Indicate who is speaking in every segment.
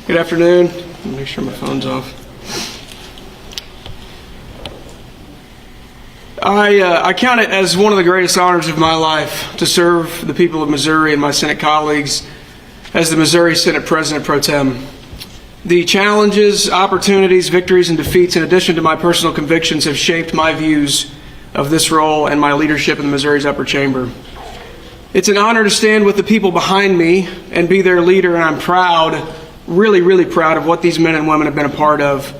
Speaker 1: Good afternoon. Make sure my phone's off. I count it as one of the greatest honors of my life to serve the people of Missouri and my Senate colleagues as the Missouri Senate President Pro Tem. The challenges, opportunities, victories, and defeats, in addition to my personal convictions, have shaped my views of this role and my leadership in Missouri's upper chamber. It's an honor to stand with the people behind me and be their leader, and I'm proud, really, really proud of what these men and women have been a part of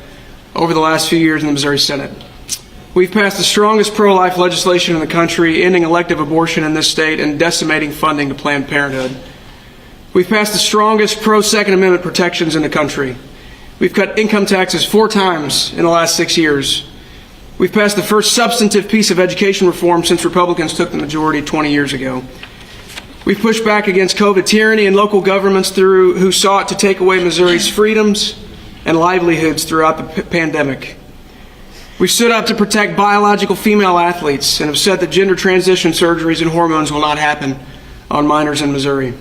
Speaker 1: over the last few years in the Missouri Senate. We've passed the strongest pro-life legislation in the country, ending elective abortion in this state and decimating funding to Planned Parenthood. We've passed the strongest pro-Second Amendment protections in the country. We've cut income taxes 4 times in the last 6 years. We've passed the first substantive piece of education reform since Republicans took the majority 20 years ago. We've pushed back against COVID tyranny and local governments who sought to take away Missouri's freedoms and livelihoods throughout the pandemic. We've stood up to protect biological female athletes and have said that gender transition surgeries and hormones will not happen on minors in Missouri.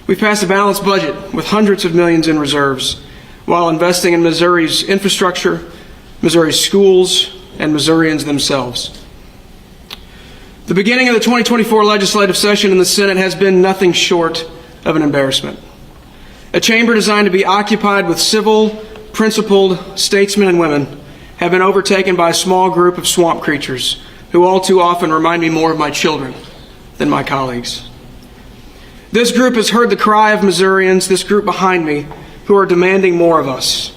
Speaker 1: We've passed a balanced budget with hundreds of millions in reserves while investing in Missouri's infrastructure, Missouri's schools, and Missourians themselves. The beginning of the 2024 legislative session in the Senate has been nothing short of an embarrassment. A chamber designed to be occupied with civil, principled statesmen and women have been overtaken by a small group of swamp creatures who all too often remind me more of my children than my colleagues. This group has heard the cry of Missourians, this group behind me, who are demanding more of us.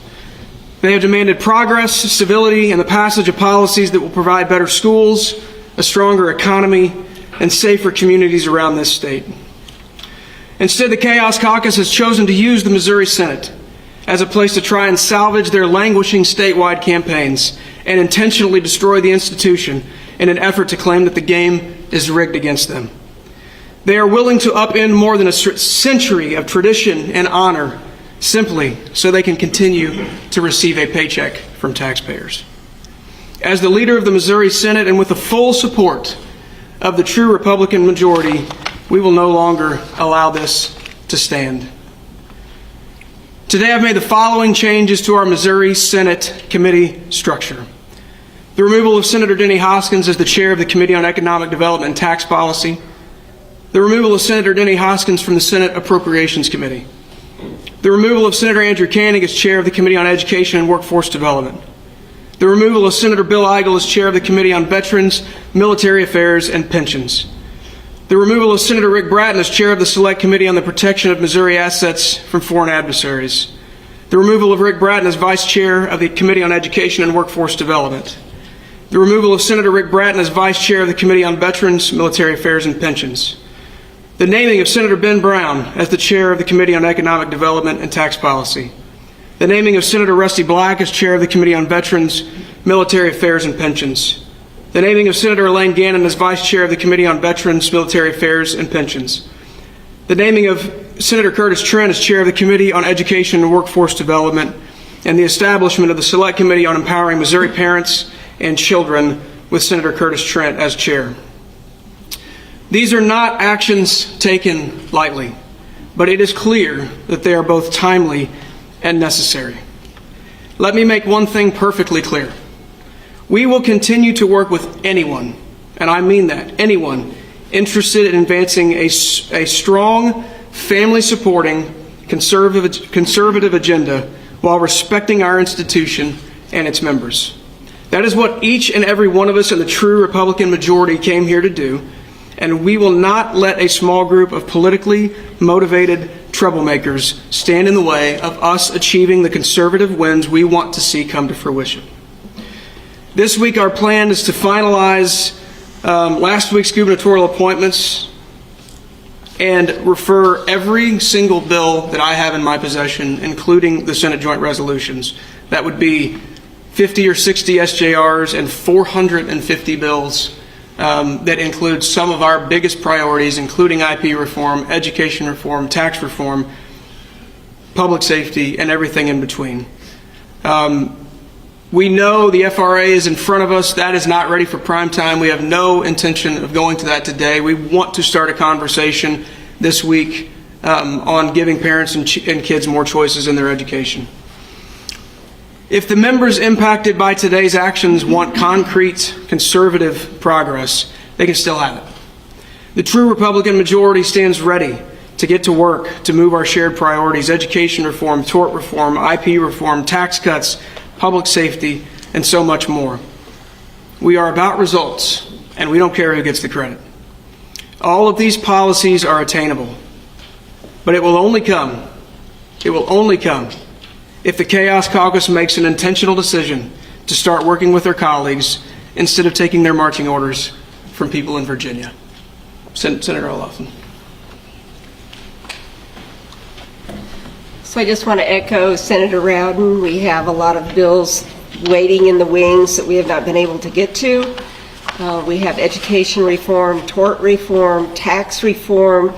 Speaker 1: They have demanded progress, civility, and the passage of policies that will provide better schools, a stronger economy, and safer communities around this state. Instead, the Chaos Caucus has chosen to use the Missouri Senate as a place to try and salvage their languishing statewide campaigns and intentionally destroy the institution in an effort to claim that the game is rigged against them. They are willing to upend more than a century of tradition and honor simply so they can continue to receive a paycheck from taxpayers. As the leader of the Missouri Senate and with the full support of the true Republican majority, we will no longer allow this to stand. Today I've made the following changes to our Missouri Senate committee structure. The removal of Senator Denny Hoskins as the chair of the Committee on Economic Development and Tax Policy. The removal of Senator Denny Hoskins from the Senate Appropriations Committee. The removal of Senator Andrew Koenig as chair of the Committee on Education and Workforce Development. The removal of Senator Bill Eigel as chair of the Committee on Veterans, Military Affairs, and Pensions. The removal of Senator Rick Bratton as chair of the Select Committee on the Protection of Missouri Assets from Foreign Adversaries. The removal of Rick Bratton as vice chair of the Committee on Education and Workforce Development. The removal of Senator Rick Bratton as vice chair of the Committee on Veterans, Military Affairs, and Pensions. The naming of Senator Ben Brown as the chair of the Committee on Economic Development and Tax Policy. The naming of Senator Rusty Black as chair of the Committee on Veterans, Military Affairs, and Pensions. The naming of Senator Elaine Gannon as vice chair of the Committee on Veterans, Military Affairs, and Pensions. The naming of Senator Curtis Trent as chair of the Committee on Education and Workforce Development, and the establishment of the Select Committee on Empowering Missouri Parents and Children with Senator Curtis Trent as chair. These are not actions taken lightly, but it is clear that they are both timely and necessary. Let me make one thing perfectly clear. We will continue to work with anyone, and I mean that, anyone, interested in advancing a strong, family-supporting, conservative agenda while respecting our institution and its members. That is what each and every one of us in the true Republican majority came here to do, and we will not let a small group of politically motivated troublemakers stand in the way of us achieving the conservative wins we want to see come to fruition. This week, our plan is to finalize last week's gubernatorial appointments and refer every single bill that I have in my possession, including the Senate joint resolutions. That would be 50 or 60 SJRs and 450 bills that include some of our biggest priorities, including IP reform, education reform, tax reform, public safety, and everything in between. We know the FRA is in front of us. That is not ready for prime time. We have no intention of going to that today. We want to start a conversation this week on giving parents and kids more choices in their education. If the members impacted by today's actions want concrete, conservative progress, they can still have it. The true Republican majority stands ready to get to work to move our shared priorities: education reform, tort reform, IP reform, tax cuts, public safety, and so much more. We are about results, and we don't care who gets the credit. All of these policies are attainable, but it will only come if the Chaos Caucus makes an intentional decision to start working with their colleagues instead of taking their marching orders from people in Virginia. Senator O'Loughlin.
Speaker 2: So I just want to echo Senator Rowden. We have a lot of bills waiting in the wings that we have not been able to get to. We have education reform, tort reform, tax reform,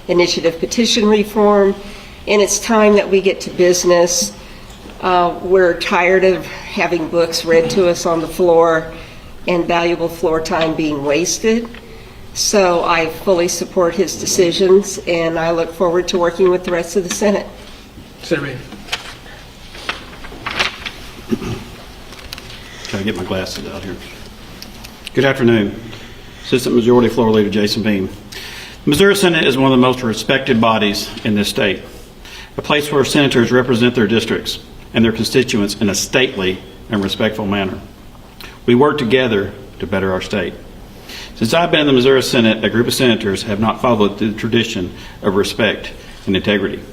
Speaker 2: initiative petition reform, and it's time that we get to business. We're tired of having books read to us on the floor and valuable floor time being wasted. So I fully support his decisions, and I look forward to working with the rest of the Senate.
Speaker 1: Senator Reed.
Speaker 3: Can I get my glasses out here? Good afternoon. Assistant Majority Floor Leader Jason Beam. The Missouri Senate is one of the most respected bodies in this state, a place where senators represent their districts and their constituents in a stately and respectful manner. We work together to better our state. Since I've been in the Missouri Senate, a group of senators have not followed the tradition of respect and integrity.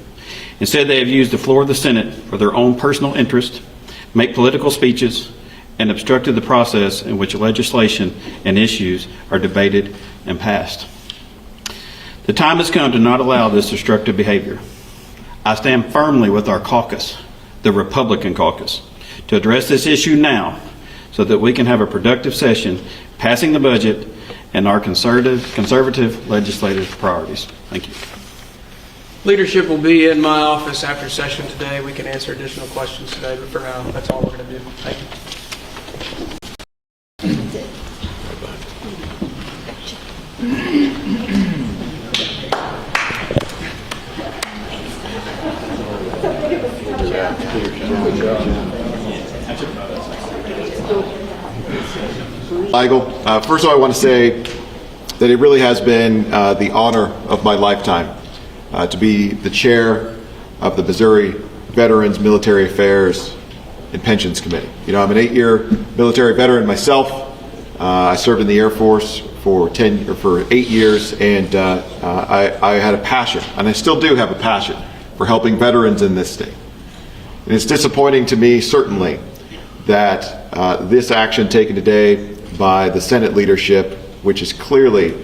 Speaker 3: Instead, they have used the floor of the Senate for their own personal interest, make political speeches, and obstructed the process in which legislation and issues are debated and passed. The time has come to not allow this destructive behavior. I stand firmly with our caucus, the Republican caucus, to address this issue now so that we can have a productive session passing the budget and our conservative legislative priorities. Thank you.
Speaker 1: Leadership will be in my office after session today. We can answer additional questions today, but for now, that's all we're going to do. Thank you.
Speaker 4: Michael, first of all, I want to say that it really has been the honor of my lifetime to be the chair of the Missouri Veterans Military Affairs and Pensions Committee. You know, I'm an 8-year military veteran myself. I served in the Air Force for 8 years, and I had a passion, and I still do have a passion, for helping veterans in this state. And it's disappointing to me, certainly, that this action taken today by the Senate leadership, which is clearly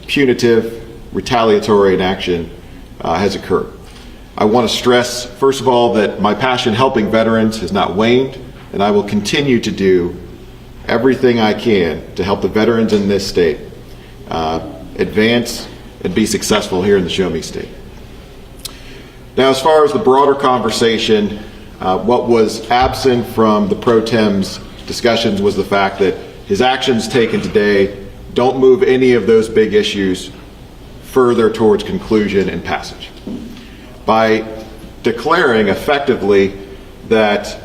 Speaker 4: punitive, retaliatory in action, has occurred. I want to stress, first of all, that my passion helping veterans has not waned, and I will continue to do everything I can to help the veterans in this state advance and be successful here in the Show Me State. Now, as far as the broader conversation, what was absent from the pro tem's discussions was the fact that his actions taken today don't move any of those big issues further towards conclusion and passage. By declaring effectively that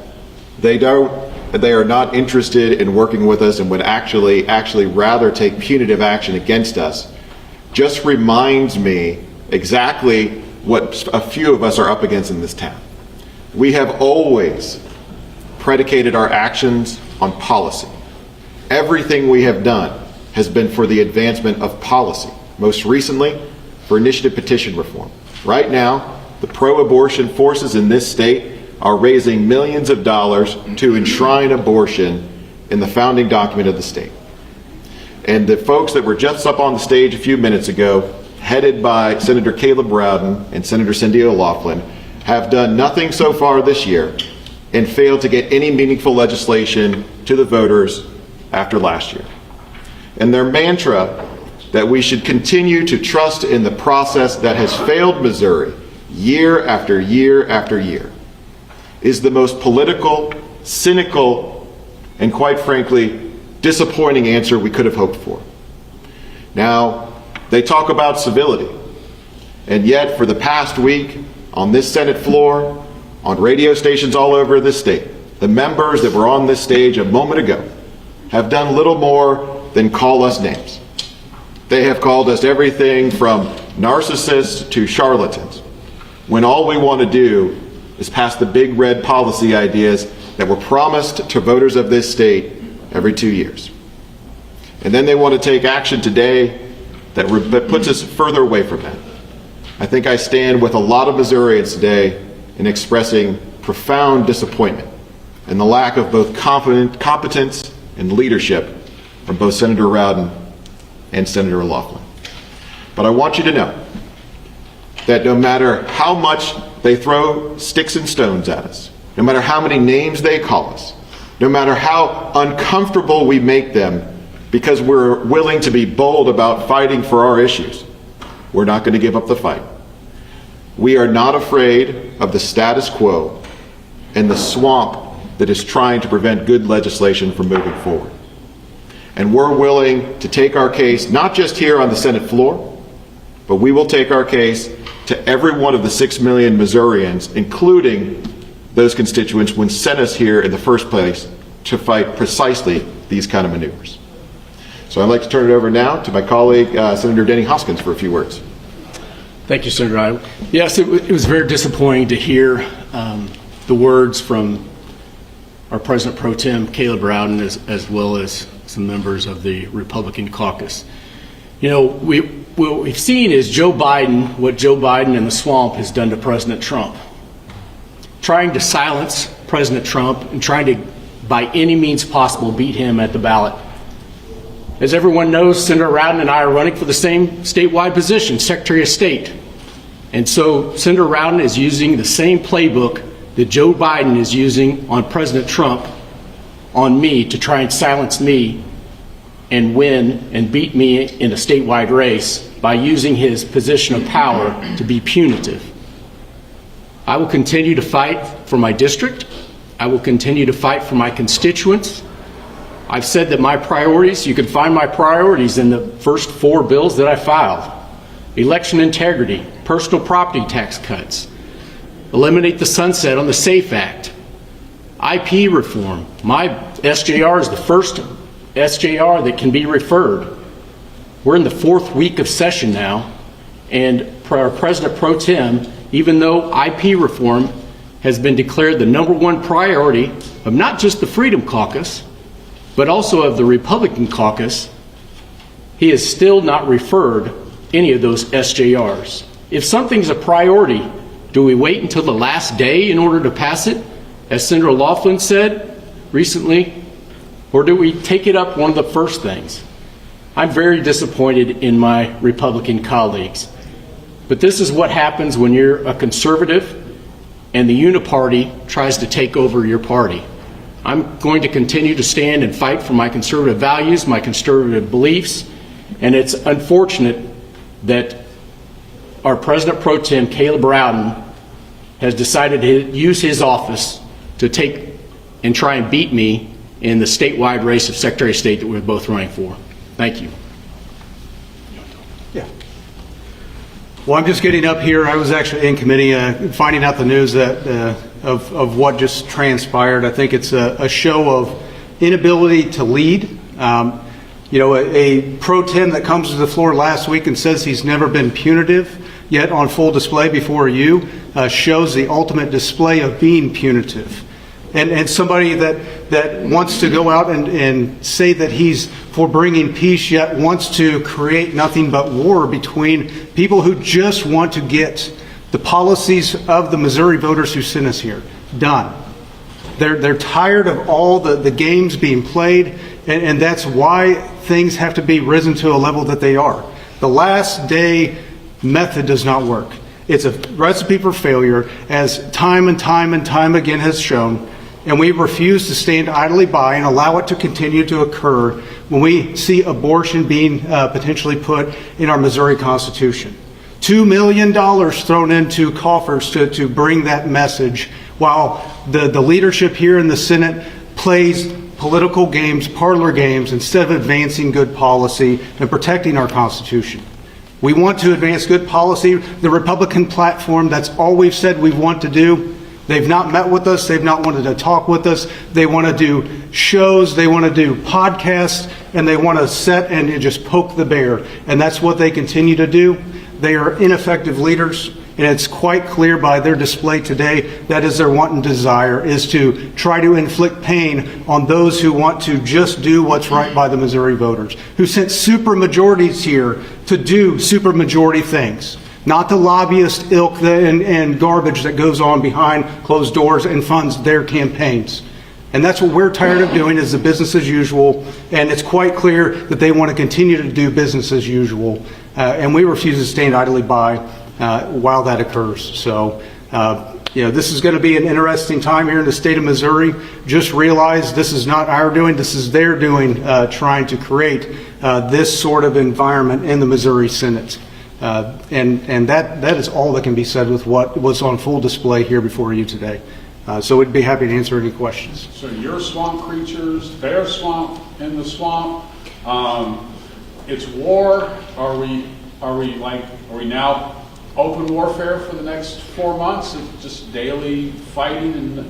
Speaker 4: they are not interested in working with us and would actually rather take punitive action against us, just reminds me exactly what a few of us are up against in this town. We have always predicated our actions on policy. Everything we have done has been for the advancement of policy. Most recently, for initiative petition reform. Right now, the pro-abortion forces in this state are raising millions of dollars to enshrine abortion in the founding document of the state. And the folks that were just up on the stage a few minutes ago, headed by Senator Caleb Rowden and Senator Cindy O'Loughlin, have done nothing so far this year and failed to get any meaningful legislation to the voters after last year. And their mantra that we should continue to trust in the process that has failed Missouri year after year after year, is the most political, cynical, and quite frankly, disappointing answer we could have hoped for. Now, they talk about civility, and yet for the past week, on this Senate floor, on radio stations all over this state, the members that were on this stage a moment ago have done little more than call us names. They have called us everything from narcissists to charlatans, when all we want to do is pass the big red policy ideas that were promised to voters of this state every 2 years. And then they want to take action today that puts us further away from that. I think I stand with a lot of Missourians today in expressing profound disappointment and the lack of both competence and leadership from both Senator Rowden and Senator Laughlin. But I want you to know that no matter how much they throw sticks and stones at us, no matter how many names they call us, no matter how uncomfortable we make them because we're willing to be bold about fighting for our issues, we're not going to give up the fight. We are not afraid of the status quo and the swamp that is trying to prevent good legislation from moving forward. And we're willing to take our case, not just here on the Senate floor, but we will take our case to every one of the 6 million Missourians, including those constituents who sent us here in the first place to fight precisely these kind of maneuvers. So I'd like to turn it over now to my colleague, Senator Denny Hoskins, for a few words.
Speaker 5: Thank you, Senator Iowa. Yes, it was very disappointing to hear the words from our President Pro Tem, Caleb Rowden, as well as some members of the Republican caucus. You know, what we've seen is what Joe Biden and the swamp has done to President Trump. Trying to silence President Trump and trying to, by any means possible, beat him at the ballot. As everyone knows, Senator Rowden and I are running for the same statewide position, Secretary of State. And so Senator Rowden is using the same playbook that Joe Biden is using on President Trump on me to try and silence me and win and beat me in a statewide race by using his position of power to be punitive. I will continue to fight for my district. I will continue to fight for my constituents. I've said that my priorities, you can find my priorities in the first 4 bills that I filed. Election integrity, personal property tax cuts, eliminate the sunset on the SAFE Act, IP reform. My SJR is the first SJR that can be referred. We're in the 4th week of session now, and our President Pro Tem, even though IP reform has been declared the #1 priority of not just the Freedom Caucus, but also of the Republican caucus, he has still not referred any of those SJRs. If something's a priority, do we wait until the last day in order to pass it, as Senator Laughlin said recently, or do we take it up one of the first things? I'm very disappointed in my Republican colleagues, but this is what happens when you're a conservative and the uniparty tries to take over your party. I'm going to continue to stand and fight for my conservative values, my conservative beliefs, and it's unfortunate that our President Pro Tem, Caleb Rowden, has decided to use his office to take and try and beat me in the statewide race of Secretary of State that we're both running for. Thank you.
Speaker 6: Yeah. Well, I'm just getting up here. I was actually in committee finding out the news that of what just transpired. I think it's a show of inability to lead. You know, a pro tem that comes to the floor last week and says he's never been punitive, yet on full display before you, shows the ultimate display of being punitive. And somebody that wants to go out and say that he's for bringing peace, yet wants to create nothing but war between people who just want to get the policies of the Missouri voters who sent us here done. They're tired of all the games being played, and that's why things have to be risen to a level that they are. The last day method does not work. It's a recipe for failure, as time and time and time again has shown, and we refuse to stand idly by and allow it to continue to occur when we see abortion being potentially put in our Missouri Constitution. $2 million thrown into coffers to bring that message, while the leadership here in the Senate plays political games, parlor games, instead of advancing good policy and protecting our Constitution. We want to advance good policy. The Republican platform, that's all we've said we want to do. They've not met with us. They've not wanted to talk with us. They want to do shows. They want to do podcasts. And they want to sit and just poke the bear. And that's what they continue to do. They are ineffective leaders. And it's quite clear by their display today that is their want and desire, is to try to inflict pain on those who want to just do what's right by the Missouri voters, who sent supermajorities here to do supermajority things, not the lobbyist ilk and garbage that goes on behind closed doors and funds their campaigns. And that's what we're tired of doing, is the business as usual. And it's quite clear that they want to continue to do business as usual. And we refuse to stand idly by while that occurs. So, this is going to be an interesting time here in the state of Missouri. Just realize this is not our doing, this is their doing, trying to create this sort of environment in the Missouri Senate. And that is all that can be said with what was on full display here before you today. So we'd be happy to answer any questions.
Speaker 7: So you're swamp creatures, they're swamp in the swamp. It's war. Are we now open warfare for the next 4 months of just daily fighting in the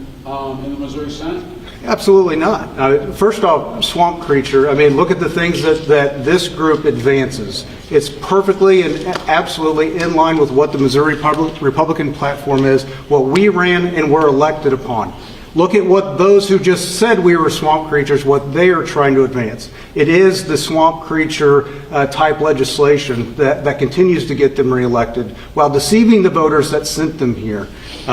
Speaker 7: Missouri Senate?
Speaker 6: Absolutely not. First off, swamp creature, look at the things that this group advances. It's perfectly and absolutely in line with what the Missouri Republican platform is, what we ran and were elected upon. Look at what those who just said we were swamp creatures, what they are trying to advance. It is the swamp creature type legislation that continues to get them reelected while deceiving the voters that sent them here.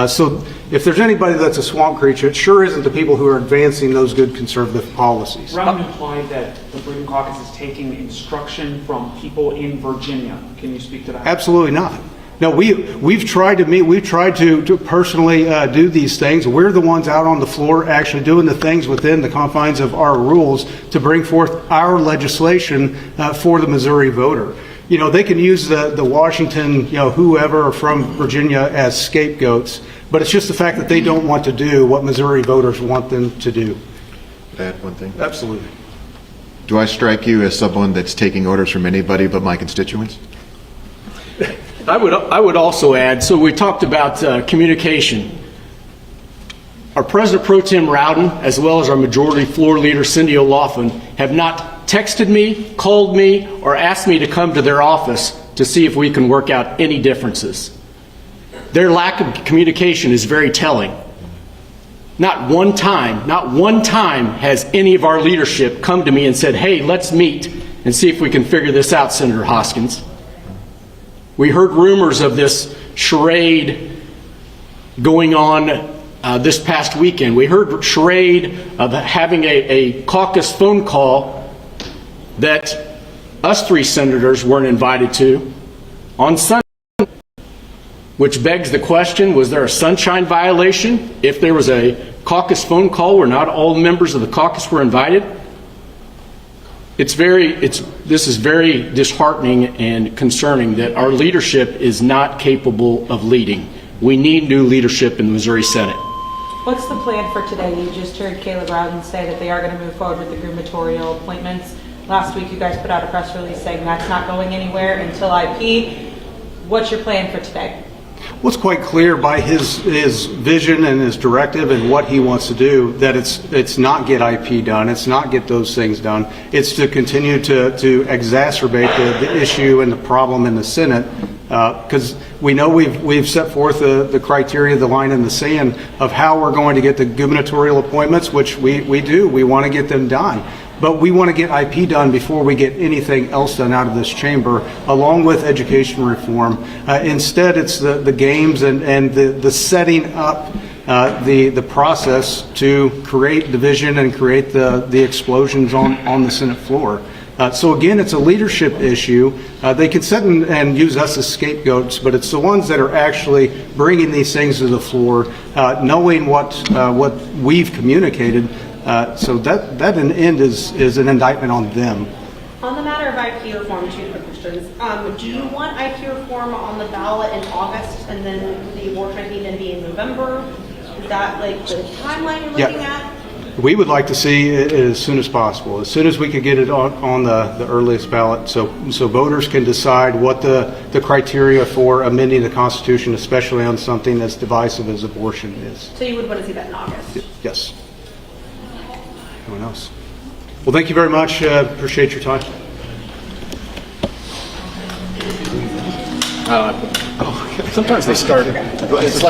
Speaker 6: So if there's anybody that's a swamp creature, it sure isn't the people who are advancing those good conservative policies.
Speaker 8: Rowden implied that the Freedom Caucus is taking instruction from people in Virginia. Can you speak to that?
Speaker 6: Absolutely not. No, we've tried to meet. We've tried to personally do these things. We're the ones out on the floor actually doing the things within the confines of our rules to bring forth our legislation for the Missouri voter. They can use the Washington, whoever from Virginia as scapegoats, but it's just the fact that they don't want to do what Missouri voters want them to do.
Speaker 4: Add one thing.
Speaker 6: Absolutely.
Speaker 4: Do I strike you as someone that's taking orders from anybody but my constituents?
Speaker 5: I would also add, so we talked about communication. Our President Pro Tem Rowden, as well as our Majority Floor Leader Cindy O'Laughlin, have not texted me, called me, or asked me to come to their office to see if we can work out any differences. Their lack of communication is very telling. Not one time has any of our leadership come to me and said, hey, let's meet and see if we can figure this out, Senator Hoskins. We heard rumors of this charade going on this past weekend. We heard charade of having a caucus phone call that us three senators weren't invited to on Sunday, which begs the question, was there a sunshine violation if there was a caucus phone call where not all members of the caucus were invited? This is very disheartening and concerning that our leadership is not capable of leading. We need new leadership in the Missouri Senate.
Speaker 9: What's the plan for today? You just heard Caleb Rowden say that they are going to move forward with the gubernatorial appointments. Last week you guys put out a press release saying that's not going anywhere until IP. What's your plan for today?
Speaker 6: What's quite clear by his vision and his directive and what he wants to do, that it's not get IP done, it's not get those things done, it's to continue to exacerbate the issue and the problem in the Senate, because we know we've set forth the criteria, the line in the sand of how we're going to get the gubernatorial appointments, which we do. We want to get them done. But we want to get IP done before we get anything else done out of this chamber, along with education reform. Instead, it's the games and the setting up the process to create division and create the explosions on the Senate floor. So again, it's a leadership issue. They can sit and use us as scapegoats, but it's the ones that are actually bringing these things to the floor, knowing what we've communicated. So that in the end is an indictment on them.
Speaker 10: On the matter of IP reform, two quick questions. Do you want IP reform on the ballot in August and then the award might then be in November? Is that like the timeline you're looking at?
Speaker 6: We would like to see it as soon as possible, as soon as we could get it on the earliest ballot, so voters can decide what the criteria for amending the Constitution, especially on something as divisive as abortion is.
Speaker 10: So you would want to see that in August?
Speaker 6: Yes. Anyone else? Well, thank you very much. Appreciate your time.
Speaker 5: Sometimes they start.
Speaker 4: It's like